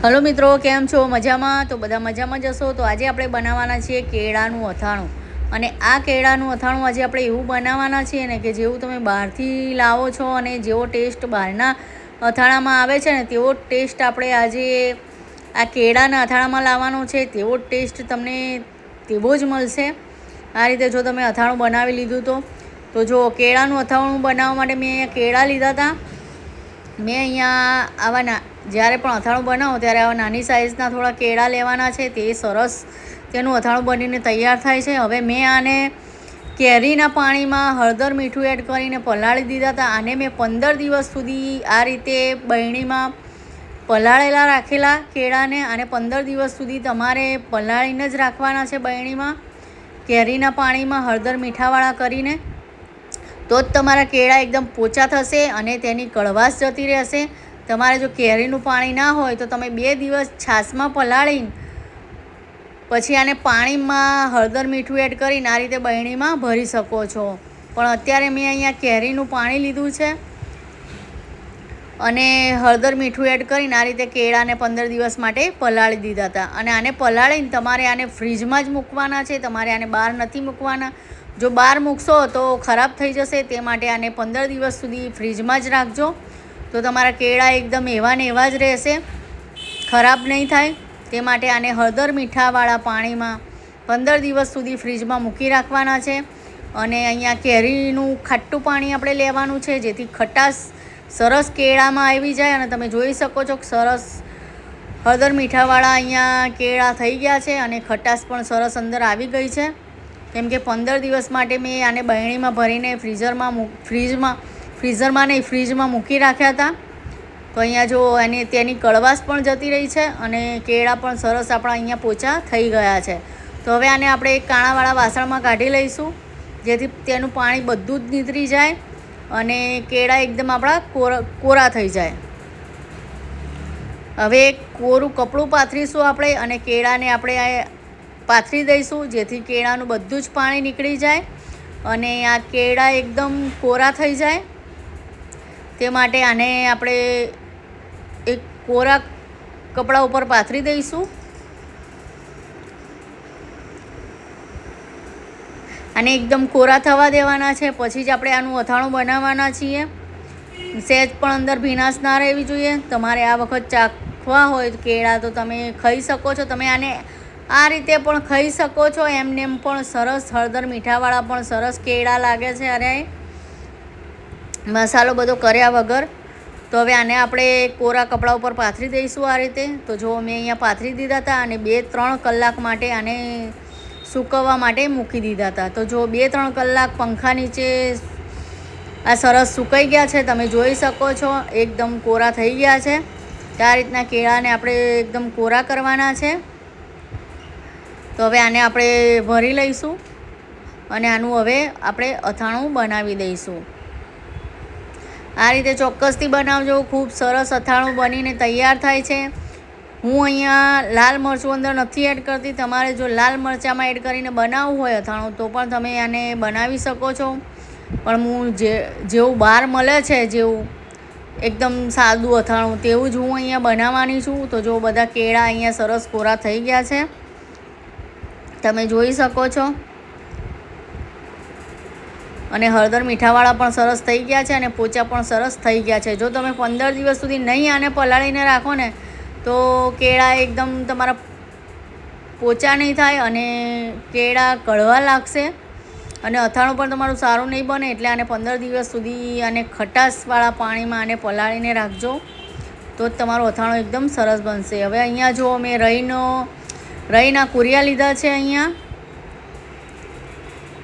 Hello મિત્રો, કેમ છો? મજામાં? તો બધા મજામાં જશો. તો આજે આપણે બનાવવાના છીએ કેળાનું અથાણું. અને આ કેળાનું અથાણું આજે આપણે એવું બનાવવાના છીએ ને કે જેવું તમે બહારથી લાવો છો અને જેવો ટેસ્ટ બહારના અથાણામાં આવે છે ને તેવો ટેસ્ટ આપણે આજે આ કેળાના અથાણામાં લાવવાનો છે. તેવો ટેસ્ટ તમને તેવો જ મળશે. આ રીતે જો તમે અથાણું બનાવી લીધું તો જો કેળાનું અથાણું બનાવવા માટે મેં અહીંયા કેળા લીધા હતા. મેં અહીંયા આવા જ્યારે પણ અથાણું બનાવો ત્યારે આવા નાની સાઇઝના થોડા કેળા લેવાના છે. તે સરસ તેનું અથાણું બનીને તૈયાર થાય છે. હવે મેં આને કેરીના પાણીમાં હળદર મીઠું એડ કરીને પલાળી દીધા હતા. આને મેં 15 દિવસ સુધી આ રીતે બરણીમાં પલાળેલા રાખેલા કેળાને. અને 15 દિવસ સુધી તમારે પલાળીને જ રાખવાના છે બરણીમાં, કેરીના પાણીમાં હળદર મીઠાવાળા કરીને. તો જ તમારા કેળા એકદમ પોચા થશે અને તેની કડવાશ જતી રહેશે. તમારે જો કેરીનું પાણી ના હોય તો તમે 2 દિવસ છાશમાં પલાળીને પછી આને પાણીમાં હળદર મીઠું એડ કરીને આ રીતે બરણીમાં ભરી શકો છો. પણ અત્યારે મેં અહીંયા કેરીનું પાણી લીધું છે અને હળદર મીઠું એડ કરીને આ રીતે કેળાને 15 દિવસ માટે પલાળી દીધા હતા. અને આને પલાળીને તમારે આને ફ્રીજમાં જ મૂકવાના છે, તમારે આને બહાર નથી મૂકવાના. જો બહાર મૂકશો તો ખરાબ થઈ જશે. તે માટે આને 15 દિવસ સુધી ફ્રીજમાં જ રાખજો. તો તમારા કેળા એકદમ એવા ને એવા જ રહેશે, ખરાબ નહીં થાય. તે માટે આને હળદર મીઠાવાળા પાણીમાં 15 દિવસ સુધી ફ્રીજમાં મૂકી રાખવાના છે. અને અહીંયા કેરીનું ખાટું પાણી આપણે લેવાનું છે, જેથી ખટાશ સરસ કેળામાં આવી જાય. અને તમે જોઈ શકો છો કે સરસ હળદર મીઠાવાળા અહીંયા કેળા થઈ ગયા છે અને ખટાશ પણ સરસ અંદર આવી ગઈ છે. કેમ કે 15 દિવસ માટે મેં આને બરણીમાં ભરીને ફ્રીઝમાં મૂકી રાખ્યા હતા. તો અહીંયા જો તેની કડવાશ પણ જતી રહી છે અને કેળા પણ સરસ આપણા અહીંયા પોચા થઈ ગયા છે. તો હવે આને આપણે એક કાણાવાળા વાસણમાં કાઢી લઈશું, જેથી તેનું પાણી બધું જ નીતરી જાય અને કેળા એકદમ આપણા કોરા થઈ જાય. હવે એક કોરું કપડું પાથરીશું આપણે અને કેળાને આપણે પાથરી દઈશું, જેથી કેળાનું બધું જ પાણી નીકળી જાય અને આ કેળા એકદમ કોરા થઈ જાય. તે માટે આને આપણે એક કોરા કપડા ઉપર પાથરી દઈશું. આને એકદમ કોરા થવા દેવાના છે. પછી જ આપણે આનું અથાણું બનાવવાના છીએ. સહેજ પણ અંદર ભીનાશ ના રહેવી જોઈએ. તમારે આ વખત ચાખવા હોય કેળા તો તમે ખાઈ શકો છો. તમે આને આ રીતે પણ ખાઈ શકો છો, એમને પણ સરસ હળદર મીઠાવાળા પણ સરસ કેળા લાગે છે. અરે મસાલો બધો કર્યા વગર. તો હવે આને આપણે કોરા કપડા ઉપર પાથરી દઈશું આ રીતે. તો જો મેં અહીંયા પાથરી દીધા હતા અને 2-3 કલાક માટે આને સૂકવવા માટે મૂકી દીધા હતા. તો જો 2-3 કલાક પંખા નીચે આ સરસ સુકાઈ ગયા છે. તમે જોઈ શકો છો એકદમ કોરા થઈ ગયા છે. આ રીતના કેળાને આપણે એકદમ કોરા કરવાના છે. તો હવે આને આપણે ભરી લઈશું અને આનું હવે આપણે અથાણું બનાવી દઈશું. આ રીતે ચોક્કસથી બનાવજો. ખૂબ સરસ અથાણું બનીને તૈયાર થાય છે. હું અહીંયા લાલ મરચું અંદર નથી એડ કરતી. તમારે જો લાલ મરચાંમાં એડ કરીને બનાવવું હોય અથાણું તો પણ તમે આને બનાવી શકો છો. પણ હું જેવું બહાર મળે છે, જેવું એકદમ સાદું અથાણું, તેવું જ હું અહીંયા બનાવવાની છું. તો જો બધા કેળા અહીંયા સરસ કોરા થઈ ગયા છે, તમે જોઈ શકો છો. અને હળદર મીઠાવાળા પણ સરસ થઈ ગયા છે અને પોચા પણ સરસ થઈ ગયા છે. જો તમે 15 દિવસ સુધી નહીં આને પલાળીને રાખો ને તો કેળા એકદમ તમારા પોચા નહીં થાય અને કેળા કડવા લાગશે અને અથાણું પણ તમારું સારું નહીં બને. એટલે આને 15 દિવસ સુધી આને ખટાશવાળા પાણીમાં આને પલાળીને રાખજો, તો જ તમારું અથાણું એકદમ સરસ બનશે. હવે અહીંયા જો મેં રઈના કુરિયા લીધા છે અહીંયા.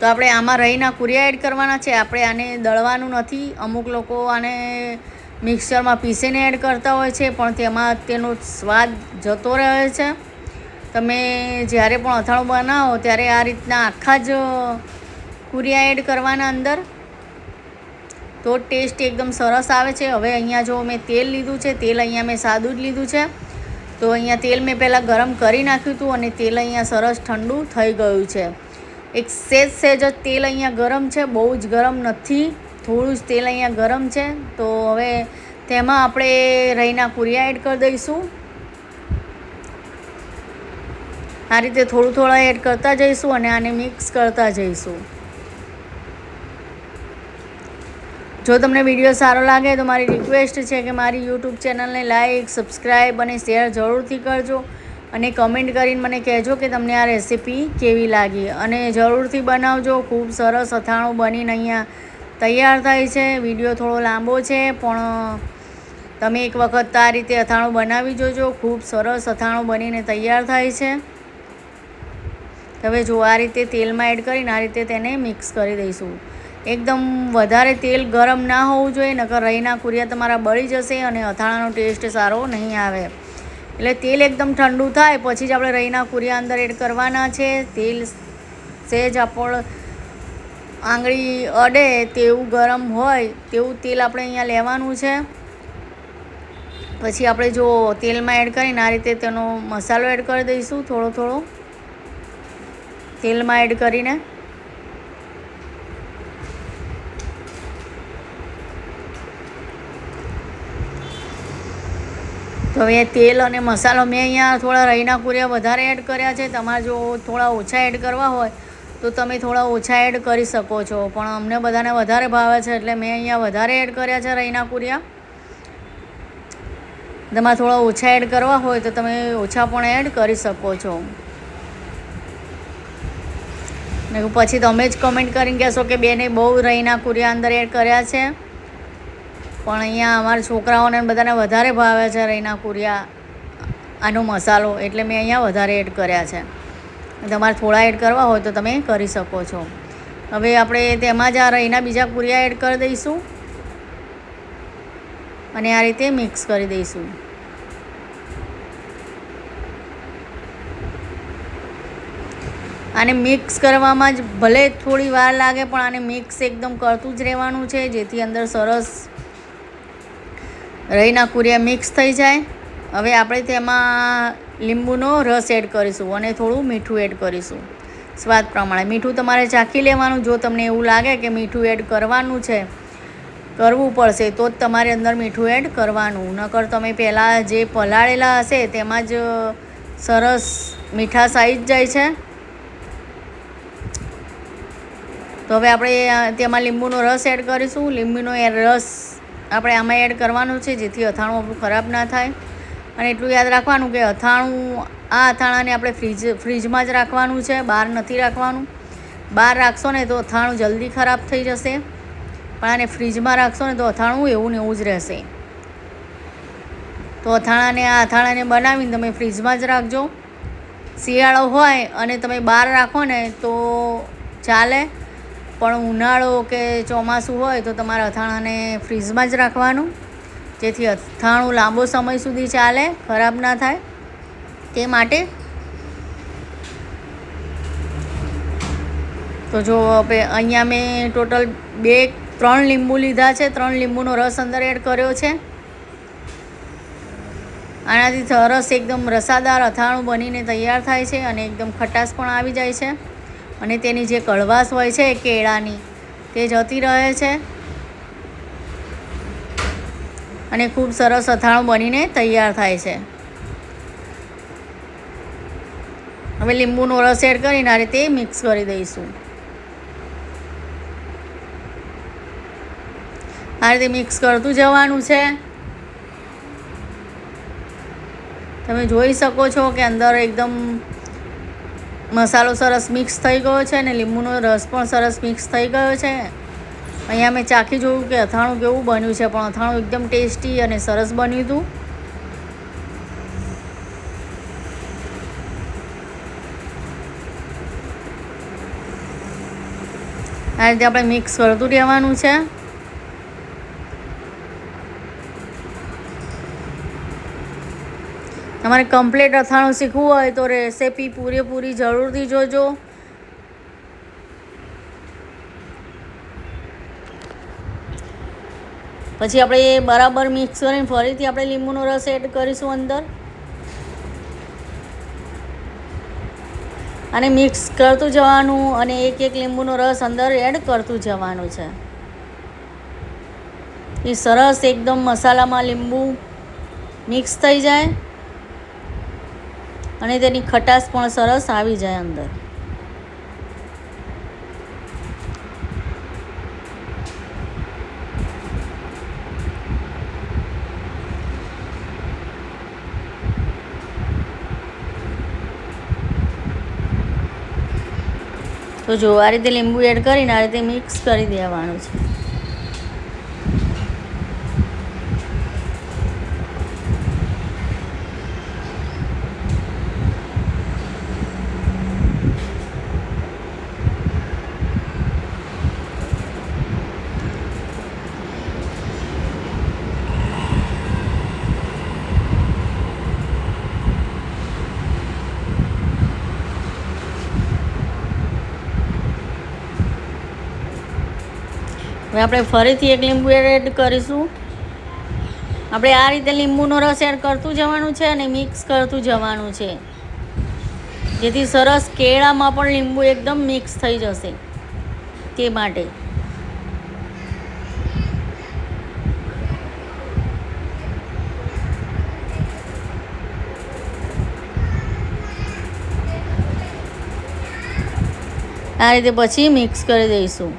તો આપણે આમાં રઈના કુરિયા એડ કરવાના છે. આપણે આને દળવાનું નથી. અમુક લોકો આને મિક્સરમાં પીસીને એડ કરતા હોય છે, પણ તેમાં તેનો સ્વાદ જતો રહે છે. તમે જ્યારે પણ અથાણું બનાવો ત્યારે આ રીતના આખા જ કુરિયા એડ કરવાના અંદર, તો ટેસ્ટ એકદમ સરસ આવે છે. હવે અહીંયા જો મેં તેલ લીધું છે. તેલ અહીંયા મેં સાદું જ લીધું છે. તો અહીંયા તેલ મેં પહેલાં ગરમ કરી નાખ્યું હતું અને તેલ અહીંયા સરસ ઠંડુ થઈ ગયું છે. એક સહેજ જ તેલ અહીંયા ગરમ છે, બહુ જ ગરમ નથી, થોડું જ તેલ અહીંયા ગરમ છે. તો હવે તેમાં આપણે રઈના કુરિયા એડ કરી દઈશું. આ રીતે થોડું થોડા એડ કરતા જઈશું અને આને મિક્સ કરતા જઈશું. જો તમને વિડીયો સારો લાગે તો મારી રિક્વેસ્ટ છે કે મારી યુટ્યુબ ચેનલને લાઈક, સબસ્ક્રાઈબ અને શેર જરૂરથી કરજો અને કમેન્ટ કરીને મને કહેજો કે તમને આ રેસીપી કેવી લાગી અને જરૂરથી બનાવજો. ખૂબ સરસ અથાણું બનીને અહીંયા તૈયાર થાય છે. વિડીયો થોડો લાંબો છે પણ તમે એક વખત આ રીતે અથાણું બનાવી જોજો. ખૂબ સરસ અથાણું બનીને તૈયાર થાય છે. હવે જો આ રીતે તેલમાં એડ કરીને આ રીતે તેને મિક્સ કરી દઈશું. એકદમ વધારે તેલ ગરમ ના હોવું જોઈએ, નકર રઈના કુરિયા તમારા બળી જશે અને અથાણાનો ટેસ્ટ સારો નહીં આવે. એટલે તેલ એકદમ ઠંડુ થાય પછી જ આપણે રઈના કુરિયા અંદર એડ કરવાના છે. તેલ સહેજ આપણે આંગળી અડે તેવું ગરમ હોય તેવું તેલ આપણે અહીંયા લેવાનું છે. પછી આપણે જો તેલમાં એડ કરીને આ રીતે તેનો મસાલો એડ કરી દઈશું. થોડો થોડો તેલમાં એડ કરીને તો હવે તેલ અને મસાલો મેં અહીંયા થોડા રઈના કુરિયા વધારે એડ કર્યા છે. તમારે જો થોડા ઓછા એડ કરવા હોય તો તમે થોડા ઓછા એડ કરી શકો છો, પણ અમને બધાને વધારે ભાવે છે એટલે મેં અહીંયા વધારે એડ કર્યા છે રઈના કુરિયા. તમારે થોડા ઓછા એડ કરવા હોય તો તમે ઓછા પણ એડ કરી શકો છો. ને પછી તમે જ કમેન્ટ કરીને કહેશો કે બેને બહુ રઈના કુરિયા અંદર એડ કર્યા છે, પણ અહીંયા અમારા છોકરાઓને બધાને વધારે ભાવે છે રઈના કુરિયા આનો મસાલો, એટલે મેં અહીંયા વધારે એડ કર્યા છે. તમારે થોડા એડ કરવા હોય તો તમે કરી શકો છો. હવે આપણે તેમાં જ આ રઈના બીજા કુરિયા એડ કરી દઈશું અને આ રીતે મિક્સ કરી દઈશું. આને મિક્સ કરવામાં જ ભલે થોડી વાર લાગે પણ આને મિક્સ એકદમ કરતું જ રહેવાનું છે, જેથી અંદર સરસ રઈના કુરિયા મિક્સ થઈ જાય. હવે આપણે તેમાં લીંબુનો રસ એડ કરીશું અને થોડું મીઠું એડ કરીશું સ્વાદ પ્રમાણે. મીઠું તમારે ચાખી લેવાનું. જો તમને એવું લાગે કે મીઠું એડ કરવાનું છે, કરવું પડશે તો જ તમારે અંદર મીઠું એડ કરવાનું, નકર તમે પહેલાં જે પલાળેલા હશે તેમાં જ સરસ મીઠાશ આવી જ જાય છે. તો હવે આપણે તેમાં લીંબુનો રસ એડ કરીશું. લીંબુનો રસ આપણે આમાં એડ કરવાનું છે જેથી અથાણું આપણું ખરાબ ના થાય. અને એટલું યાદ રાખવાનું કે અથાણાને આપણે ફ્રીજમાં જ રાખવાનું છે, બહાર નથી રાખવાનું. બહાર રાખશો ને તો અથાણું જલ્દી ખરાબ થઈ જશે, પણ આને ફ્રીજમાં રાખશો ને તો અથાણું એવું ને એવું જ રહેશે. તો અથાણાને બનાવીને તમે ફ્રીજમાં જ રાખજો. શિયાળો હોય અને તમે બહાર રાખો ને તો ચાલે, પણ ઉનાળો કે ચોમાસું હોય તો તમારે અથાણાને ફ્રીજમાં જ રાખવાનું, જેથી અથાણું લાંબો સમય સુધી ચાલે, ખરાબ ના થાય તે માટે. તો જો આપણે અહીંયા મેં ટોટલ 3 લીંબુ લીધા છે. 3 લીંબુનો રસ અંદર એડ કર્યો છે. આનાથી સરસ એકદમ રસાદાર અથાણું બનીને તૈયાર થાય છે અને એકદમ ખટાશ પણ આવી જાય છે અને તેની જે કડવાશ હોય છે કેળાની તે જતી રહે છે અને ખૂબ સરસ અથાણું બનીને તૈયાર થાય છે. હવે લીંબુનો રસ એડ કરીને આ રીતે મિક્સ કરી દઈશું. આ રીતે મિક્સ કરતું જવાનું છે. તમે જોઈ શકો છો કે અંદર એકદમ મસાલો સરસ મિક્સ થઈ ગયો છે અને લીંબુનો રસ પણ સરસ મિક્સ થઈ ગયો છે. અહીંયા મેં ચાખી જોયું કે અથાણું કેવું બન્યું છે, પણ અથાણું એકદમ ટેસ્ટી અને સરસ બન્યું હતું. આ રીતે આપણે મિક્સ કરતું રહેવાનું છે. તમારે કમ્પ્લીટ અથાણું શીખવું હોય તો રેસીપી પૂરેપૂરી જરૂરથી જોજો. પછી આપણે બરાબર મિક્સ કરીને ફરીથી આપણે લીંબુનો રસ એડ કરીશું અંદર અને મિક્સ કરતું જવાનું અને એક લીંબુનો રસ અંદર એડ કરતું જવાનું છે. એ સરસ એકદમ મસાલામાં લીંબુ મિક્સ થઈ જાય અને તેની ખટાશ પણ સરસ આવી જાય અંદર. તો જો આ રીતે લીંબુ એડ કરીને આ રીતે મિક્સ કરી દેવાનું છે. હવે આપણે ફરીથી એક લીંબુ એડ કરીશું. આપણે આ રીતે લીંબુનો રસ એડ કરતું જવાનું છે અને મિક્સ કરતું જવાનું છે, જેથી સરસ કેળામાં પણ લીંબુ એકદમ મિક્સ થઈ જશે તે માટે. આ રીતે પછી મિક્સ કરી દઈશું.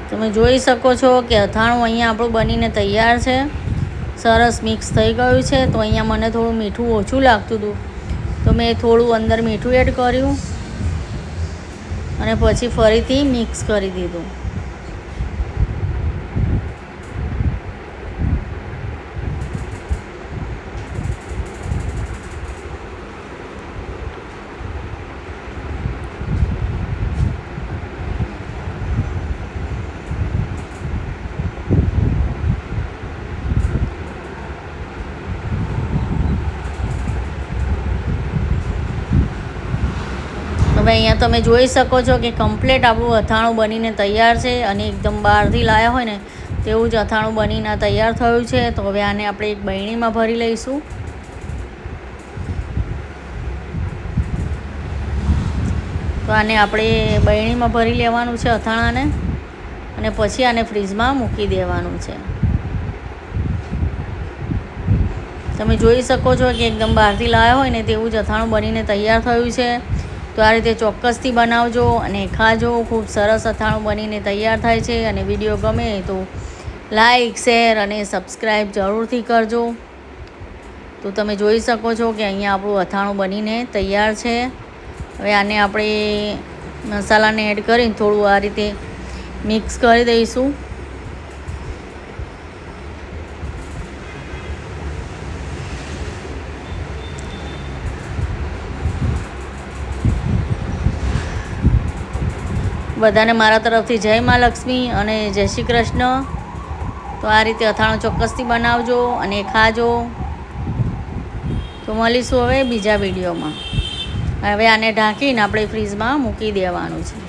તમે જોઈ શકો છો કે અથાણું અહીંયા આપણું બનીને તૈયાર છે. સરસ મિક્સ થઈ ગયું છે. તો અહીંયા મને થોડું મીઠું ઓછું લાગતું હતું, તો મેં થોડું અંદર મીઠું એડ કર્યું અને પછી ફરીથી મિક્સ કરી દીધું. હવે અહીંયા તમે જોઈ શકો છો કે કમ્પ્લીટ આપણું અથાણું બનીને તૈયાર છે અને એકદમ બહારથી લાવ્યા હોય ને તેવું જ અથાણું બનીને તૈયાર થયું છે. તો હવે આને આપણે એક બરણીમાં ભરી લઈશું. તો આને આપણે બરણીમાં ભરી લેવાનું છે અથાણાને, અને પછી આને ફ્રીજમાં મૂકી દેવાનું છે. તમે જોઈ શકો છો કે એકદમ બહારથી લાવ્યા હોય ને તેવું જ અથાણું બનીને તૈયાર થયું છે. તો આ રીતે ચોક્કસથી બનાવજો અને ખાજો. ખૂબ સરસ અથાણું બનીને તૈયાર થાય છે. અને વિડીયો ગમે તો લાઈક, શેર અને સબસ્ક્રાઈબ જરૂરથી કરજો. તો તમે જોઈ શકો છો કે અહીંયા આપણું અથાણું બનીને તૈયાર છે. હવે આને આપણે મસાલાને એડ કરીને થોડું આ રીતે મિક્સ કરી દઈશું. બધાને મારા તરફથી જય મા લક્ષ્મી અને જય શ્રી કૃષ્ણ. તો આ રીતે અથાણું ચોક્કસથી બનાવજો અને ખાજો. તો મળીશું હવે બીજા વિડીયોમાં. હવે આને ઢાંકીને આપણે ફ્રીજમાં મૂકી દેવાનું છે.